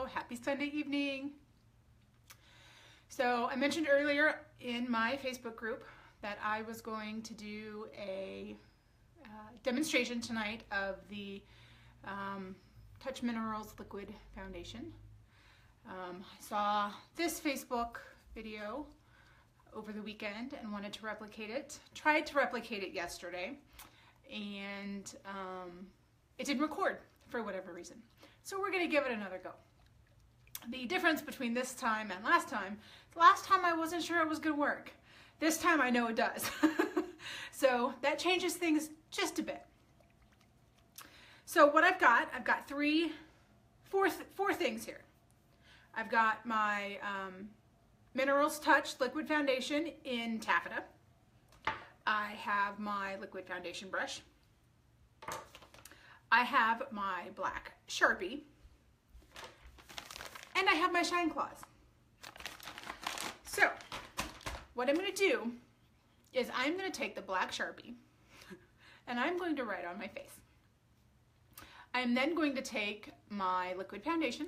Hello, happy Sunday evening. So I mentioned earlier in my Facebook group that I was going to do a demonstration tonight of the Touch Minerals Liquid Foundation. I saw this Facebook video over the weekend and wanted to replicate it. Tried to replicate it yesterday and it didn't record for whatever reason. So we're going to give it another go. The difference between this time and last time, the last time I wasn't sure it was going to work. This time I know it does. So that changes things just a bit. So what I've got four things here. I've got my Minerals Touch Liquid Foundation in taffeta. I have my liquid foundation brush. I have my black Sharpie. And I have my Shine Claws. So what I'm going to do is I'm going to take the black Sharpie and I'm going to write on my face. I'm then going to take my liquid foundation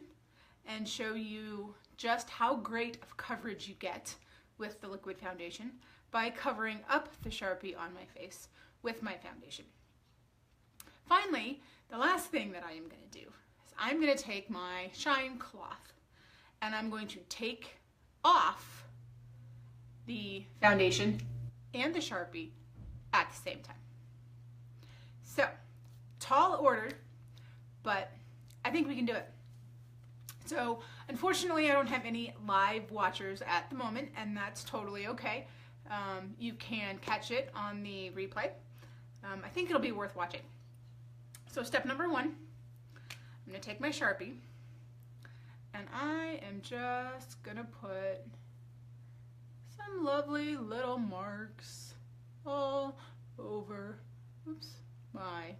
and show you just how great of coverage you get with the liquid foundation by covering up the Sharpie on my face with my foundation. Finally, the last thing that I am going to do is I'm going to take my Shine Cloth and I'm going to take off the foundation and the Sharpie at the same time. So, tall order, but I think we can do it. So, unfortunately, I don't have any live watchers at the moment, and that's totally okay. You can catch it on the replay. I think it'll be worth watching. So step number one, I'm going to take my Sharpie and I am just going to put some lovely little marks all over my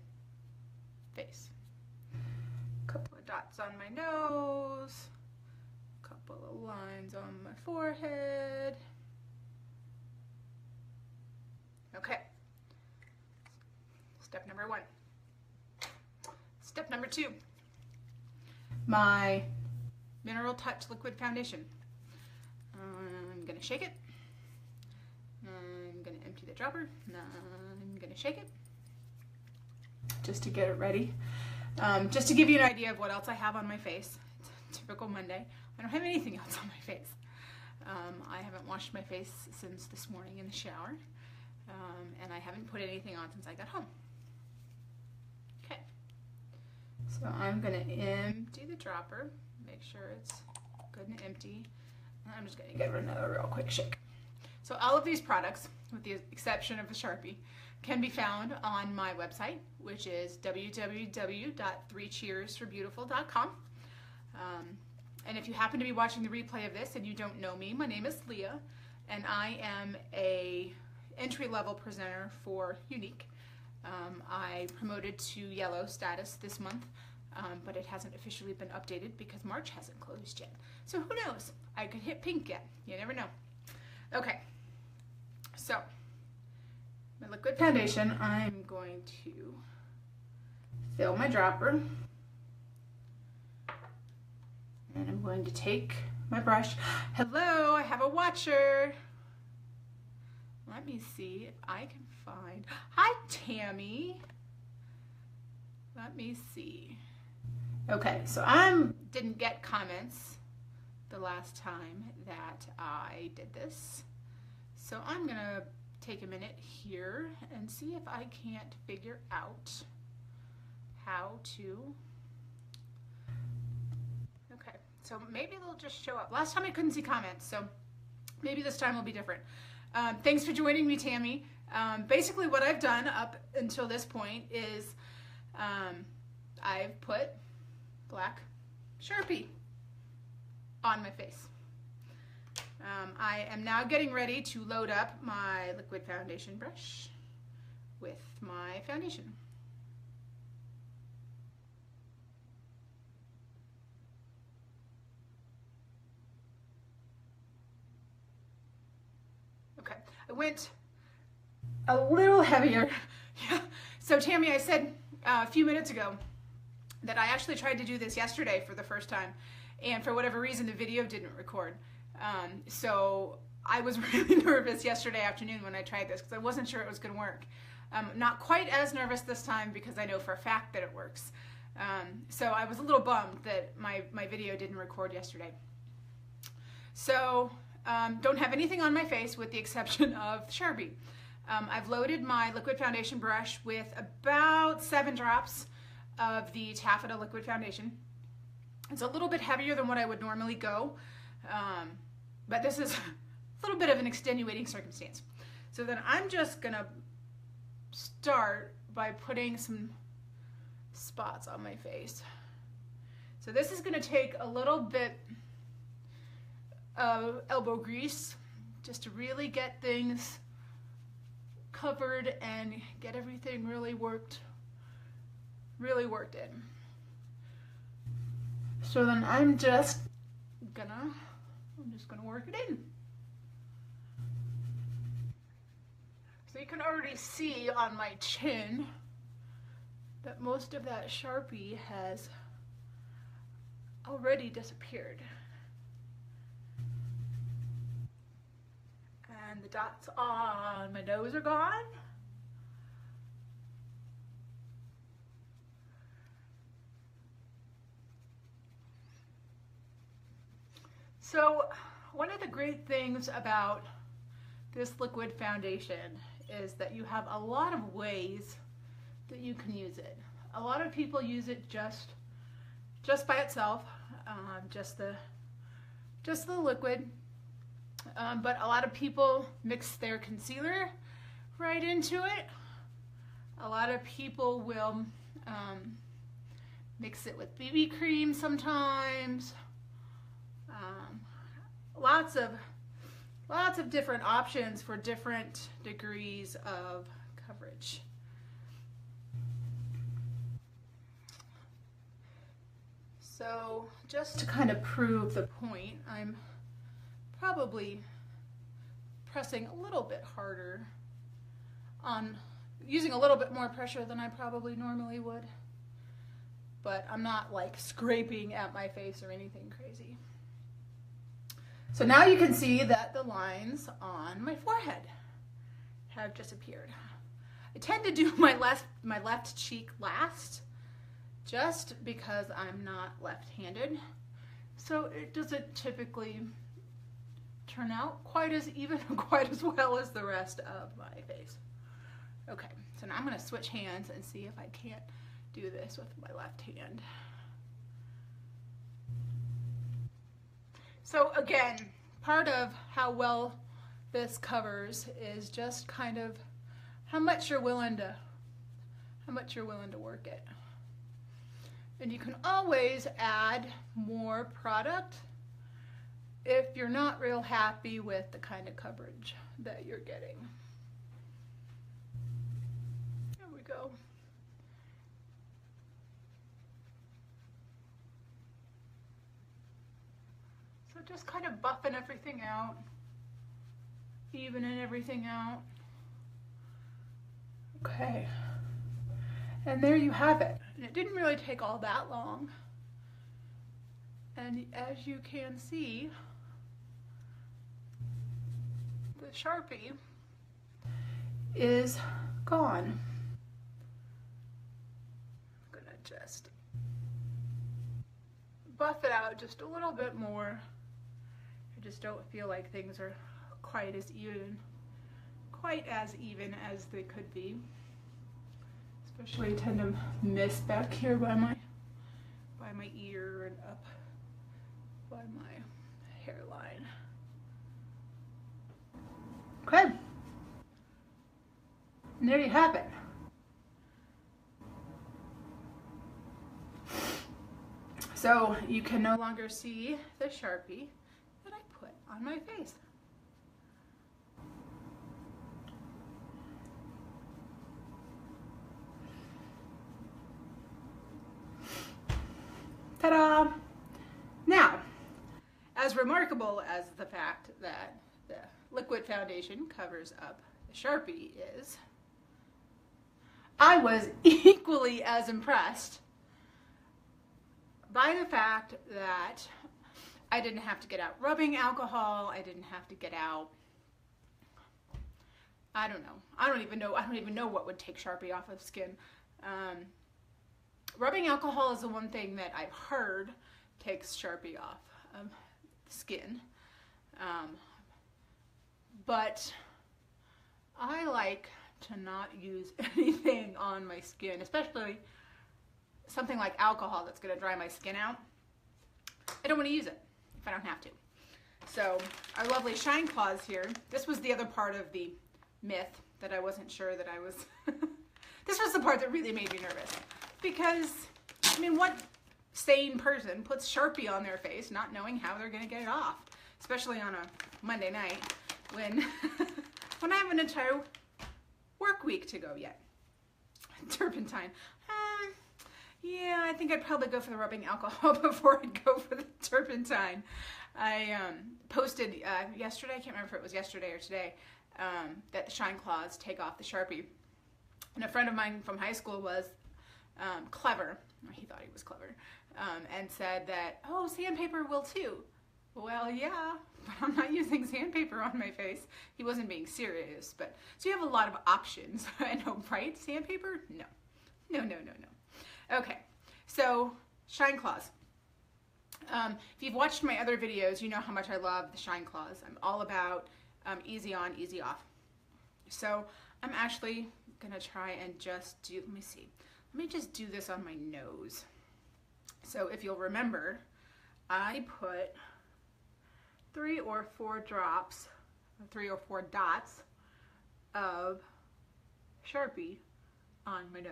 face. A couple of dots on my nose, a couple of lines on my forehead. Okay, step number one. Step number two, my Mineral Touch Liquid Foundation. I'm going to shake it. I'm going to empty the dropper. I'm going to shake it just to get it ready. Just to give you an idea of what else I have on my face. It's a typical Monday. I don't have anything else on my face. I haven't washed my face since this morning in the shower. And I haven't put anything on since I got home. Okay. So I'm going to empty the dropper, make sure it's good and empty. And I'm just going to give it another real quick shake. So all of these products, with the exception of the Sharpie, can be found on my website, which is www.3cheersforbeautiful.com. And if you happen to be watching the replay of this and you don't know me, my name is Leah, and I am a entry-level presenter for Younique. I promoted to yellow status this month, but it hasn't officially been updated because March hasn't closed yet. So who knows? I could hit pink yet. You never know. Okay, so my liquid foundation, I'm going to fill my dropper. And I'm going to take my brush. Hello, I have a watcher. Let me see if I can find, hi Tammy. Let me see. Okay, so I didn't get comments the last time that I did this. So I'm gonna take a minute here and see if I can't figure out how to, okay, so maybe they'll just show up. Last time I couldn't see comments, so maybe this time will be different. Thanks for joining me, Tammy. Basically what I've done up until this point is I've put black Sharpie on my face. I am now getting ready to load up my liquid foundation brush with my foundation. Okay, I went a little heavier. Yeah. So Tammy, I said a few minutes ago that I actually tried to do this yesterday for the first time, and for whatever reason the video didn't record. So I was really nervous yesterday afternoon when I tried this because I wasn't sure it was going to work. Not quite as nervous this time because I know for a fact that it works. So I was a little bummed that my video didn't record yesterday. So don't have anything on my face with the exception of Sharpie. I've loaded my liquid foundation brush with about 7 drops of the Taffeta liquid foundation. It's a little bit heavier than what I would normally go, but this is a little bit of an extenuating circumstance. So then I'm just gonna start by putting some spots on my face. So this is gonna take a little bit of elbow grease just to really get things covered and get everything really worked in. So then I'm just gonna work it in. So you can already see on my chin that most of that Sharpie has already disappeared. And the dots on my nose are gone. So one of the great things about this liquid foundation is that you have a lot of ways that you can use it. A lot of people use it just by itself, just the liquid. But a lot of people mix their concealer right into it. A lot of people will mix it with BB cream sometimes. Lots of different options for different degrees of coverage. So just to kind of prove the point, I'm probably pressing a little bit harder on using a little bit more pressure than I probably normally would, but I'm not like scraping at my face or anything crazy. So now you can see that the lines on my forehead have disappeared. I tend to do my left cheek last just because I'm not left-handed, so it doesn't typically turn out quite as even and quite as well as the rest of my face. Okay, so now I'm going to switch hands and see if I can't do this with my left hand. So again, part of how well this covers is just kind of how much you're willing to work it. And you can always add more product if you're not real happy with the kind of coverage that you're getting. There we go. So just kind of buffing everything out, evening everything out. Okay. And there you have it. And it didn't really take all that long. And as you can see, the Sharpie is gone. I'm gonna just buff it out just a little bit more. I just don't feel like things are quite as even as they could be. Especially I tend to miss back here by my ear and up by my hairline. Okay. And there you have it. So you can no longer see the Sharpie that I put on my face. Ta-da! Now, as remarkable as the fact that the liquid foundation covers up the Sharpie is, I was equally as impressed by the fact that I didn't have to get out rubbing alcohol. I didn't have to get out, I don't know. I don't even know what would take Sharpie off of skin. Rubbing alcohol is the one thing that I've heard takes Sharpie off of skin. But I like to not use anything on my skin, especially something like alcohol that's going to dry my skin out. I don't want to use it if I don't have to. So our lovely Shine Claws here. This was the other part of the myth that I wasn't sure that I was. This was the part that really made me nervous, because I mean, what sane person puts Sharpie on their face not knowing how they're going to get it off, especially on a Monday night when when I have an entire work week to go yet. Turpentine. Yeah, I think I'd probably go for the rubbing alcohol before I'd go for the turpentine. I posted yesterday, I can't remember if it was yesterday or today, that the Shine Claws take off the Sharpie. And a friend of mine from high school was clever, or he thought he was clever, and said that, oh, sandpaper will too. Well, yeah, but I'm not using sandpaper on my face. He wasn't being serious, but so you have a lot of options. I know, right? Sandpaper? No. No, no, no, no. Okay, so Shine Claws. If you've watched my other videos, you know how much I love the Shine Claws. I'm all about easy on, easy off. So I'm actually gonna try and just do, let me see. Let me just do this on my nose. So if you'll remember, I put 3 or 4 drops, 3 or 4 dots of Sharpie on my nose.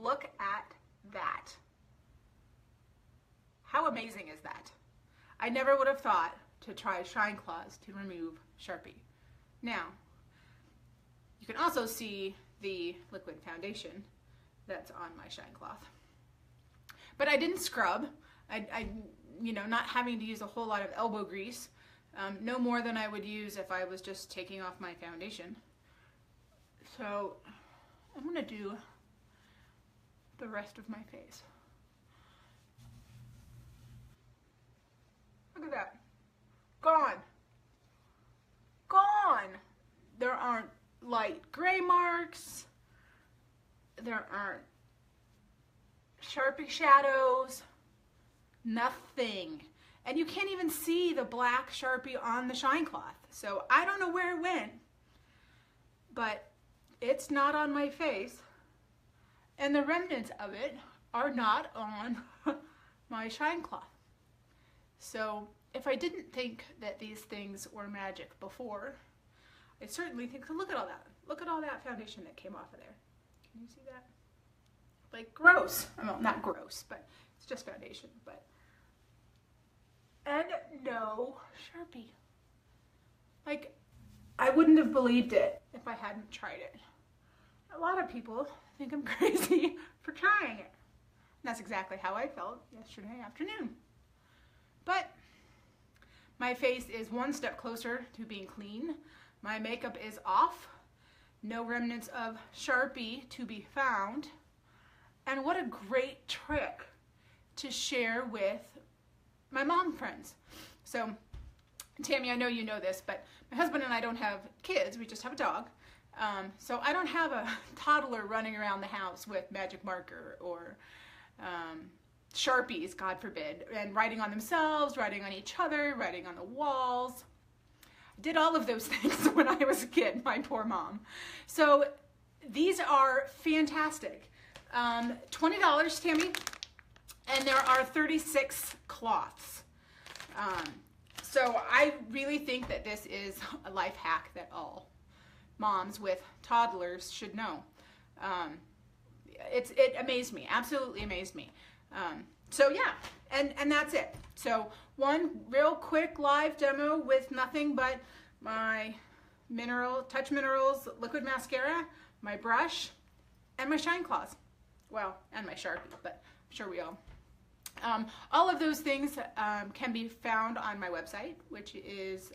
Look at that. How amazing is that? I never would have thought to try Shine Claws to remove Sharpie. Now, you can also see the liquid foundation that's on my Shine Cloth. But I didn't scrub. I you know, not having to use a whole lot of elbow grease, no more than I would use if I was just taking off my foundation. So I'm gonna do the rest of my face. Look at that. Gone. Gone. There aren't light gray marks. There aren't Sharpie shadows. Nothing. And you can't even see the black Sharpie on the Shine Cloth. So I don't know where it went, but it's not on my face. And the remnants of it are not on my Shine Cloth. So if I didn't think that these things were magic before, I certainly think, so look at all that. Look at all that foundation that came off of there. Can you see that? Like gross. Well, not gross, but it's just foundation. But and no Sharpie. Like, I wouldn't have believed it if I hadn't tried it. A lot of people think I'm crazy for trying it. And that's exactly how I felt yesterday afternoon. But my face is one step closer to being clean. My makeup is off. No remnants of Sharpie to be found. And what a great trick to share with my mom friends. So, Tammy, I know you know this, but my husband and I don't have kids. We just have a dog. So I don't have a toddler running around the house with magic marker or Sharpies, God forbid, and writing on themselves, writing on each other, writing on the walls. I did all of those things when I was a kid, my poor mom. So these are fantastic. $20, Tammy, and there are 36 cloths. So I really think that this is a life hack that all moms with toddlers should know. It amazed me, absolutely amazed me. So yeah, and that's it. So one real quick live demo with nothing but my Touch Minerals liquid mascara, my brush, and my Shine Claws. Well, and my Sharpie, but I'm sure we all of those things can be found on my website, which is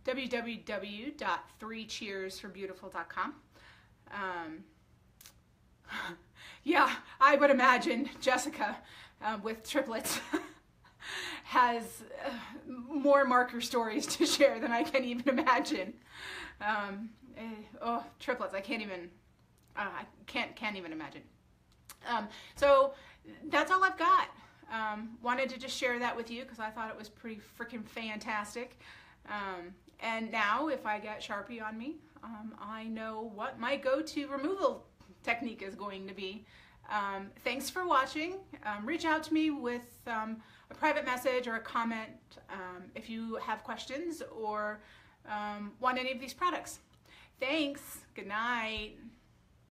www.3cheersforbeautiful.com. Yeah, I would imagine Jessica with triplets has more marker stories to share than I can even imagine. Oh, triplets! I can't even. I can't even imagine. So that's all I've got. Wanted to just share that with you because I thought it was pretty freaking fantastic. And now, if I get Sharpie on me, I know what my go-to removal technique is going to be. Thanks for watching. Reach out to me with a private message or a comment if you have questions or want any of these products. Thanks. Good night.